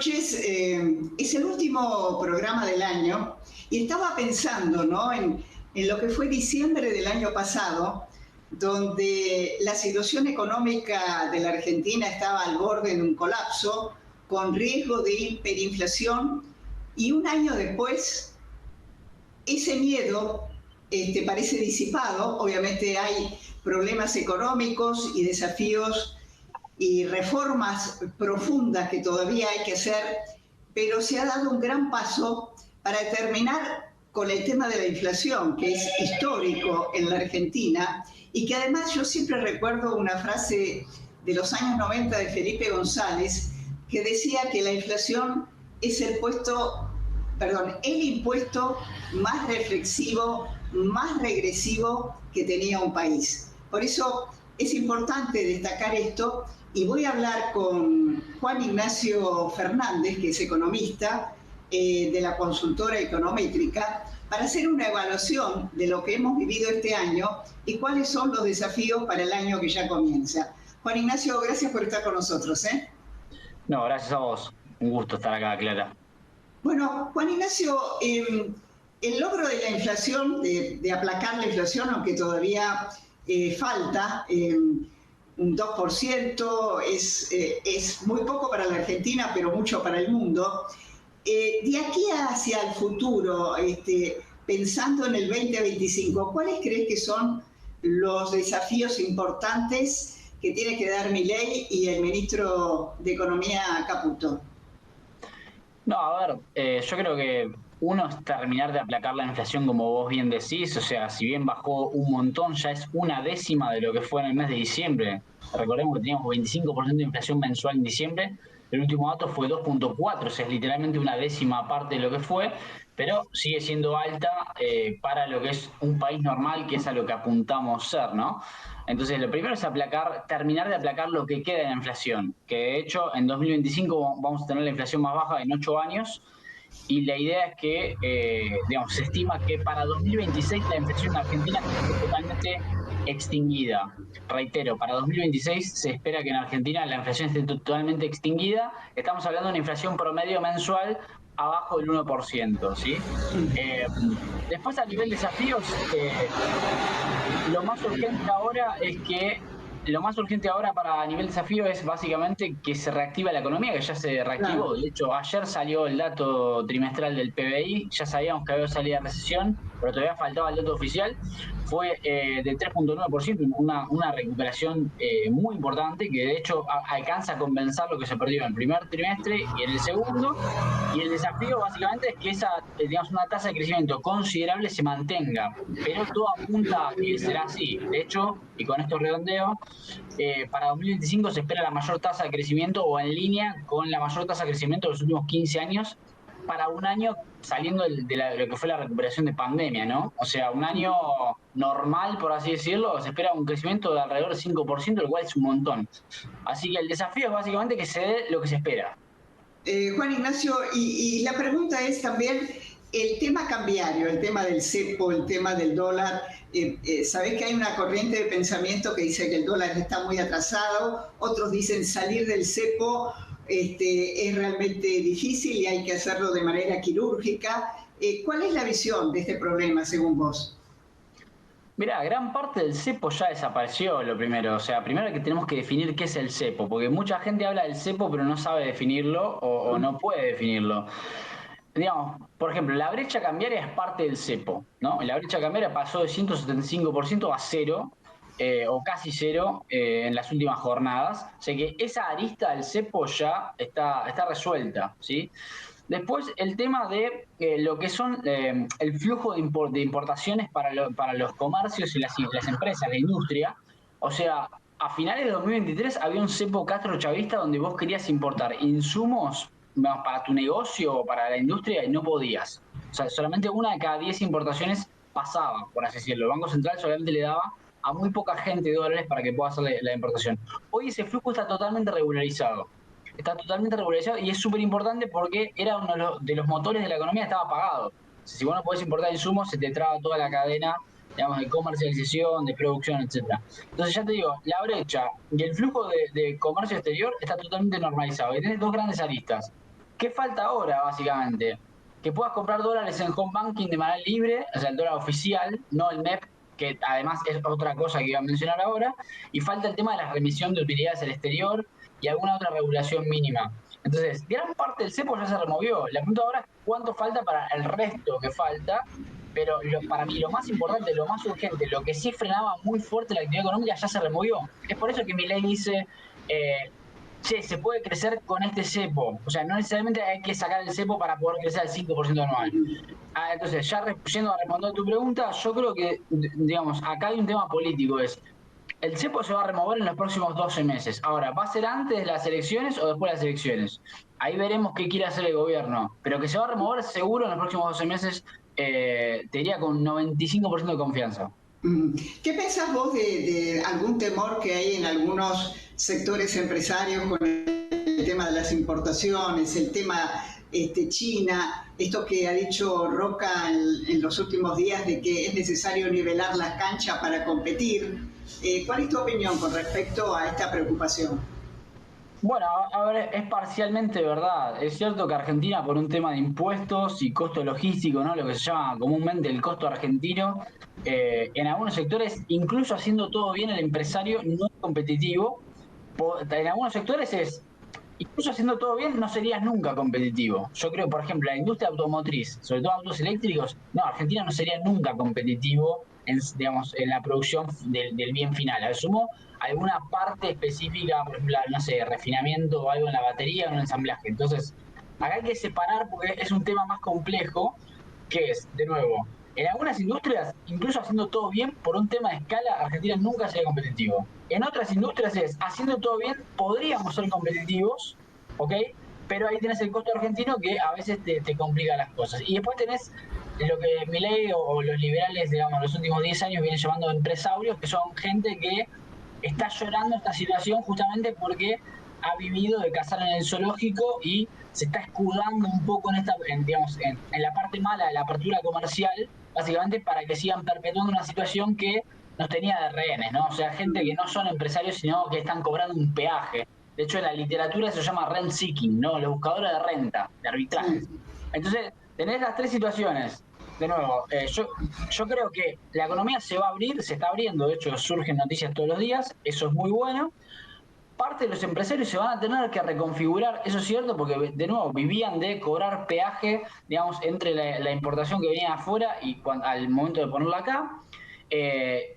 noches. Es el último programa del año y estaba pensando, ¿no?, en lo que fue diciembre del año pasado, donde la situación económica de la Argentina estaba al borde de un colapso, con riesgo de hiperinflación, y un año después ese miedo parece disipado. Obviamente hay problemas económicos y desafíos y reformas profundas que todavía hay que hacer, pero se ha dado un gran paso para terminar con el tema de la inflación, que es histórico en la Argentina, y que además yo siempre recuerdo una frase de los años 90 de Felipe González, que decía que la inflación es el impuesto más reflexivo, más regresivo que tenía un país. Por eso es importante destacar esto, y voy a hablar con Juan Ignacio Fernández, que es economista de la consultora Econométrica, para hacer una evaluación de lo que hemos vivido este año y cuáles son los desafíos para el año que ya comienza. Juan Ignacio, gracias por estar con nosotros. No, gracias a vos. Un gusto estar acá, Clara. Bueno, Juan Ignacio, el logro de la inflación, de aplacar la inflación, aunque todavía falta, un 2%, es muy poco para la Argentina, pero mucho para el mundo. De aquí hacia el futuro, pensando en el 2025, ¿cuáles crees que son los desafíos importantes que tiene que dar Milei y el ministro de Economía, Caputo? No, a ver, yo creo que uno es terminar de aplacar la inflación, como vos bien decís. O sea, si bien bajó un montón, ya es una décima de lo que fue en el mes de diciembre. Recordemos que teníamos 25% de inflación mensual en diciembre. El último dato fue 2.4, o sea, es literalmente una décima parte de lo que fue, pero sigue siendo alta para lo que es un país normal, que es a lo que apuntamos ser, ¿no? Entonces, lo primero es terminar de aplacar lo que queda de la inflación, que de hecho en 2025 vamos a tener la inflación más baja en 8 años, y la idea es que, se estima que para 2026 la inflación en Argentina esté totalmente extinguida. Reitero, para 2026 se espera que en Argentina la inflación esté totalmente extinguida. Estamos hablando de una inflación promedio mensual abajo del 1%, ¿sí? Después, a nivel de desafíos, lo más urgente ahora para nivel desafío es básicamente que se reactive la economía, que ya se reactivó. Claro. De hecho, ayer salió el dato trimestral del PBI, ya sabíamos que había salido de recesión, pero todavía faltaba el dato oficial. Fue de 3.9%, una recuperación muy importante, que de hecho alcanza a compensar lo que se perdió en el primer trimestre y en el segundo. Y el desafío básicamente es que una tasa de crecimiento considerable se mantenga, pero todo apunta a que será así. De hecho, y con esto redondeo, para 2025 se espera la mayor tasa de crecimiento, o en línea con la mayor tasa de crecimiento de los últimos 15 años, para un año saliendo de lo que fue la recuperación de pandemia, ¿no? O sea, un año normal, por así decirlo, se espera un crecimiento de alrededor del 5%, lo cual es un montón. Así que el desafío es básicamente que se dé lo que se espera. Juan Ignacio, y la pregunta es también el tema cambiario, el tema del cepo, el tema del dólar. Sabés que hay una corriente de pensamiento que dice que el dólar está muy atrasado, otros dicen salir del cepo es realmente difícil y hay que hacerlo de manera quirúrgica. ¿Cuál es la visión de este problema según vos? Mirá, gran parte del cepo ya desapareció, lo primero. O sea, primero que tenemos que definir qué es el cepo, porque mucha gente habla del cepo pero no sabe definirlo o no puede definirlo. Digamos, por ejemplo, la brecha cambiaria es parte del cepo, ¿no? La brecha cambiaria pasó de 175% a cero, o casi cero, en las últimas jornadas. O sea que esa arista del cepo ya está resuelta, ¿sí? Después, el tema de lo que son el flujo de importaciones para los comercios y las empresas, la industria. O sea, a finales de 2023 había un cepo castrochavista donde vos querías importar insumos para tu negocio o para la industria y no podías. O sea, solamente una de cada 10 importaciones pasaba, por así decirlo. El Banco Central solamente le daba a muy poca gente dólares para que pueda hacer la importación. Hoy ese flujo está totalmente regularizado. Está totalmente regularizado y es súper importante porque era uno de los motores de la economía, estaba apagado. Si vos no podés importar insumos, se te traba toda la cadena, digamos, de comercialización, de producción, etcétera. Entonces, ya te digo, la brecha y el flujo de comercio exterior está totalmente normalizado. Y tenés dos grandes aristas. ¿qué falta ahora, básicamente? Que puedas comprar dólares en home banking de manera libre, o sea, el dólar oficial, no el MEP, que además es otra cosa que iba a mencionar ahora, y falta el tema de la remisión de utilidades al exterior y alguna otra regulación mínima. Entonces, gran parte del cepo ya se removió. La pregunta ahora es cuánto falta para el resto que falta, pero para mí lo más importante, lo más urgente, lo que sí frenaba muy fuerte la actividad económica ya se removió. Es por eso que Milei dice, che, se puede crecer con este cepo. O sea, no necesariamente hay que sacar el cepo para poder crecer al 5% anual. Entonces, ya yendo a responder tu pregunta, yo creo que, digamos, acá hay un tema político, es, el cepo se va a remover en los próximos 12 meses. Ahora, ¿va a ser antes de las elecciones o después de las elecciones? Ahí veremos qué quiere hacer el gobierno. Pero que se va a remover seguro en los próximos 12 meses, te diría con 95% de confianza. ¿Qué pensás vos de algún temor que hay en algunos sectores empresarios con el tema de las importaciones, el tema China, esto que ha dicho Roca en los últimos días de que es necesario nivelar la cancha para competir? ¿Cuál es tu opinión con respecto a esta preocupación? Bueno, a ver, es parcialmente verdad. Es cierto que Argentina, por un tema de impuestos y costo logístico, ¿no? Lo que se llama comúnmente el costo argentino, en algunos sectores, incluso haciendo todo bien, el empresario no es competitivo. En algunos sectores es, incluso haciendo todo bien, no serías nunca competitivo. Yo creo, por ejemplo, la industria automotriz, sobre todo autos eléctricos, no, Argentina no sería nunca competitivo en, digamos, en la producción del bien final. Al sumo, alguna parte específica, por ejemplo, no sé, refinamiento o algo en la batería o en el ensamblaje. Entonces, acá hay que separar porque es un tema más complejo, que es, de nuevo, en algunas industrias, incluso haciendo todo bien, por un tema de escala, Argentina nunca sería competitivo. En otras industrias es, haciendo todo bien, podríamos ser competitivos, ¿ok? Pero ahí tenés el costo argentino que a veces te complica las cosas. Y después tenés lo que Milei o los liberales, digamos, los últimos 10 años vienen llamando empresarios, que son gente que está llorando esta situación justamente porque ha vivido de cazar en el zoológico y se está escudando un poco digamos, en la parte mala de la apertura comercial, básicamente para que sigan perpetuando una situación que nos tenía de rehenes, ¿no? O sea, gente que no son empresarios, sino que están cobrando un peaje. De hecho, en la literatura se llama rent seeking, ¿no? Los buscadores de renta, de arbitrajes. Entonces, tenés las tres situaciones. De nuevo, yo creo que la economía se va a abrir, se está abriendo, de hecho surgen noticias todos los días, eso es muy bueno. Parte de los empresarios se van a tener que reconfigurar, eso es cierto, porque de nuevo vivían de cobrar peaje, digamos, entre la importación que venía de afuera y al momento de ponerla acá.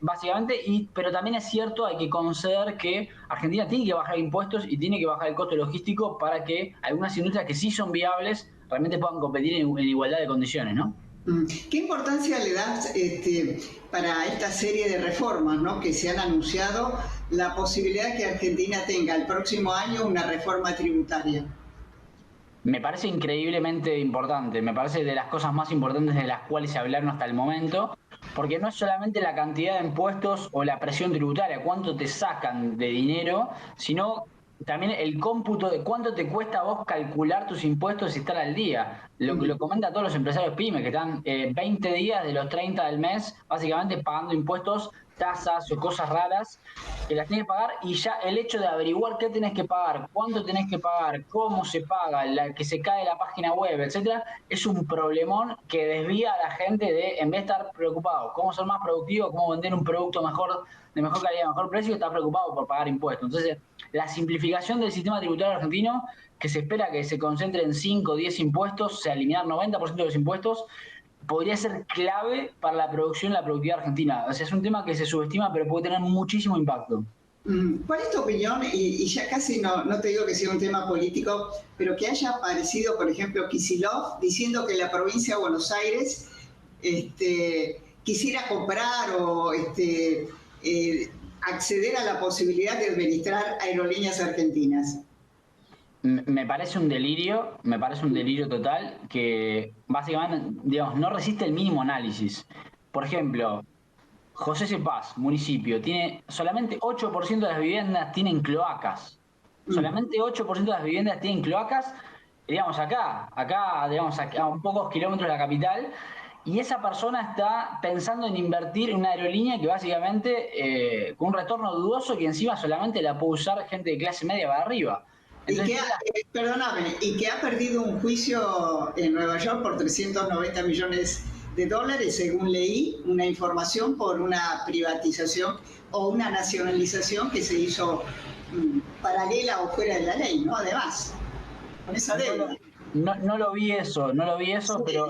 Básicamente, pero también es cierto, hay que conceder que Argentina tiene que bajar impuestos y tiene que bajar el costo logístico para que algunas industrias que sí son viables realmente puedan competir en igualdad de condiciones, ¿no? ¿Qué importancia le das para esta serie de reformas, ¿no?, que se han anunciado, la posibilidad de que Argentina tenga el próximo año una reforma tributaria? Me parece increíblemente importante, me parece de las cosas más importantes de las cuales se hablaron hasta el momento, porque no es solamente la cantidad de impuestos o la presión tributaria, cuánto te sacan de dinero, sino también el cómputo de cuánto te cuesta a vos calcular tus impuestos y estar al día. Lo comenta todos los empresarios pymes, que están 20 días de los 30 del mes, básicamente pagando impuestos, tasas o cosas raras, que las tenés que pagar, y ya el hecho de averiguar qué tenés que pagar, cuánto tenés que pagar, cómo se paga, que se cae la página web, etcétera, es un problemón que desvía a la gente de, en vez de estar preocupado cómo ser más productivo, cómo vender un producto mejor, de mejor calidad, mejor precio, está preocupado por pagar impuestos. Entonces, la simplificación del sistema tributario argentino, que se espera que se concentre en 5 o 10 impuestos, o sea, eliminar 90% de los impuestos, podría ser clave para la producción y la productividad argentina. O sea, es un tema que se subestima, pero puede tener muchísimo impacto. ¿Cuál es tu opinión? Y ya casi no te digo que sea un tema político, pero que haya aparecido, por ejemplo, Kicillof diciendo que la provincia de Buenos Aires quisiera comprar o acceder a la posibilidad de administrar aerolíneas argentinas. Me parece un delirio total que básicamente, digamos, no resiste el mínimo análisis. Por ejemplo, José Cepaz, municipio, tiene solamente 8% de las viviendas tienen cloacas. Solamente 8% de las viviendas tienen cloacas, digamos, digamos, a un pocos kilómetros de la capital, y esa persona está pensando en invertir en una aerolínea que básicamente, con un retorno dudoso, que encima solamente la puede usar gente de clase media para arriba. Entonces, Perdóname, y que ha perdido un juicio en Nueva York por 390 millones de dólares, según leí una información, por una privatización o una nacionalización que se hizo paralela o fuera de la ley, ¿no? Además, con esa deuda. No lo vi eso, sí, pero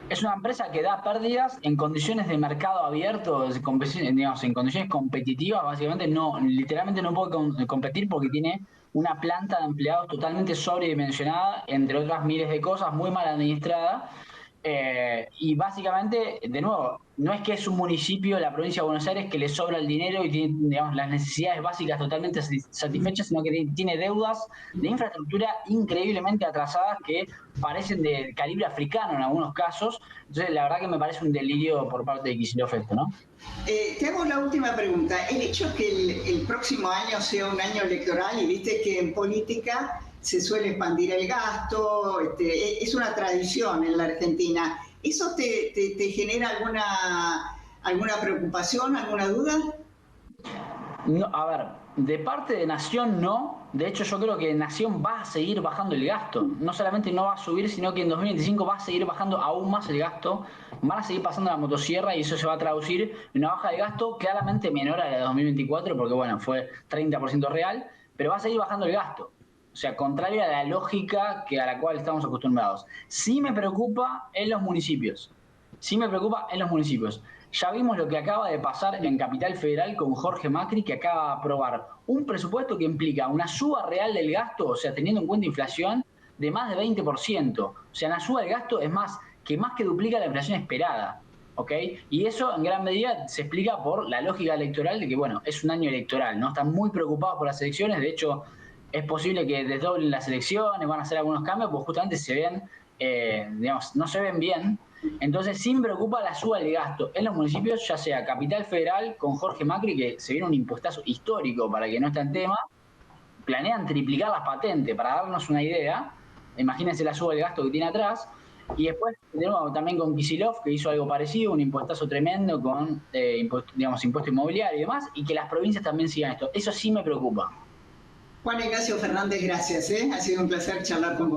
es una empresa que da pérdidas en condiciones de mercado abierto, digamos, en condiciones competitivas, básicamente literalmente no puede competir porque tiene una planta de empleados totalmente sobredimensionada, entre otras miles de cosas, muy mal administrada. Y básicamente, de nuevo, no es que es un municipio, la provincia de Buenos Aires, que le sobra el dinero y tiene, digamos, las necesidades básicas totalmente satisfechas, sino que tiene deudas de infraestructura increíblemente atrasadas que parecen de calibre africano en algunos casos. Entonces, la verdad que me parece un delirio por parte de Kicillof esto, ¿no? Te hago la última pregunta. El hecho que el próximo año sea un año electoral, y viste que en política se suele expandir el gasto, es una tradición en la Argentina. ¿Eso te genera alguna preocupación, alguna duda? No, a ver, de parte de Nación no. De hecho, yo creo que Nación va a seguir bajando el gasto. No solamente no va a subir, sino que en 2025 va a seguir bajando aún más el gasto. Van a seguir pasando la motosierra y eso se va a traducir en una baja de gasto claramente menor a la de 2024, porque bueno, fue 30% real, pero va a seguir bajando el gasto. O sea, contraria a la lógica a la cual estamos acostumbrados. Sí me preocupa en los municipios. Sí me preocupa en los municipios. Ya vimos lo que acaba de pasar en Capital Federal con Jorge Macri, que acaba de aprobar un presupuesto que implica una suba real del gasto, o sea, teniendo en cuenta inflación, de más de 20%. O sea, la suba del gasto es más que duplica la inflación esperada. ¿Ok? Y eso en gran medida se explica por la lógica electoral de que, bueno, es un año electoral, ¿no? Están muy preocupados por las elecciones, de hecho, es posible que desdoblen las elecciones, van a hacer algunos cambios, pues justamente se ven, digamos, no se ven bien. Entonces sí me preocupa la suba del gasto en los municipios, ya sea Capital Federal con Jorge Macri, que se viene un impuestazo histórico para que no esté en tema, planean triplicar las patentes, para darnos una idea, imagínense la suba del gasto que tiene atrás, y después de nuevo también con Kicillof, que hizo algo parecido, un impuestazo tremendo con impuesto inmobiliario y demás, y que las provincias también sigan esto. Eso sí me preocupa. Juan Ignacio Fernández, gracias. Ha sido un placer charlar con vos.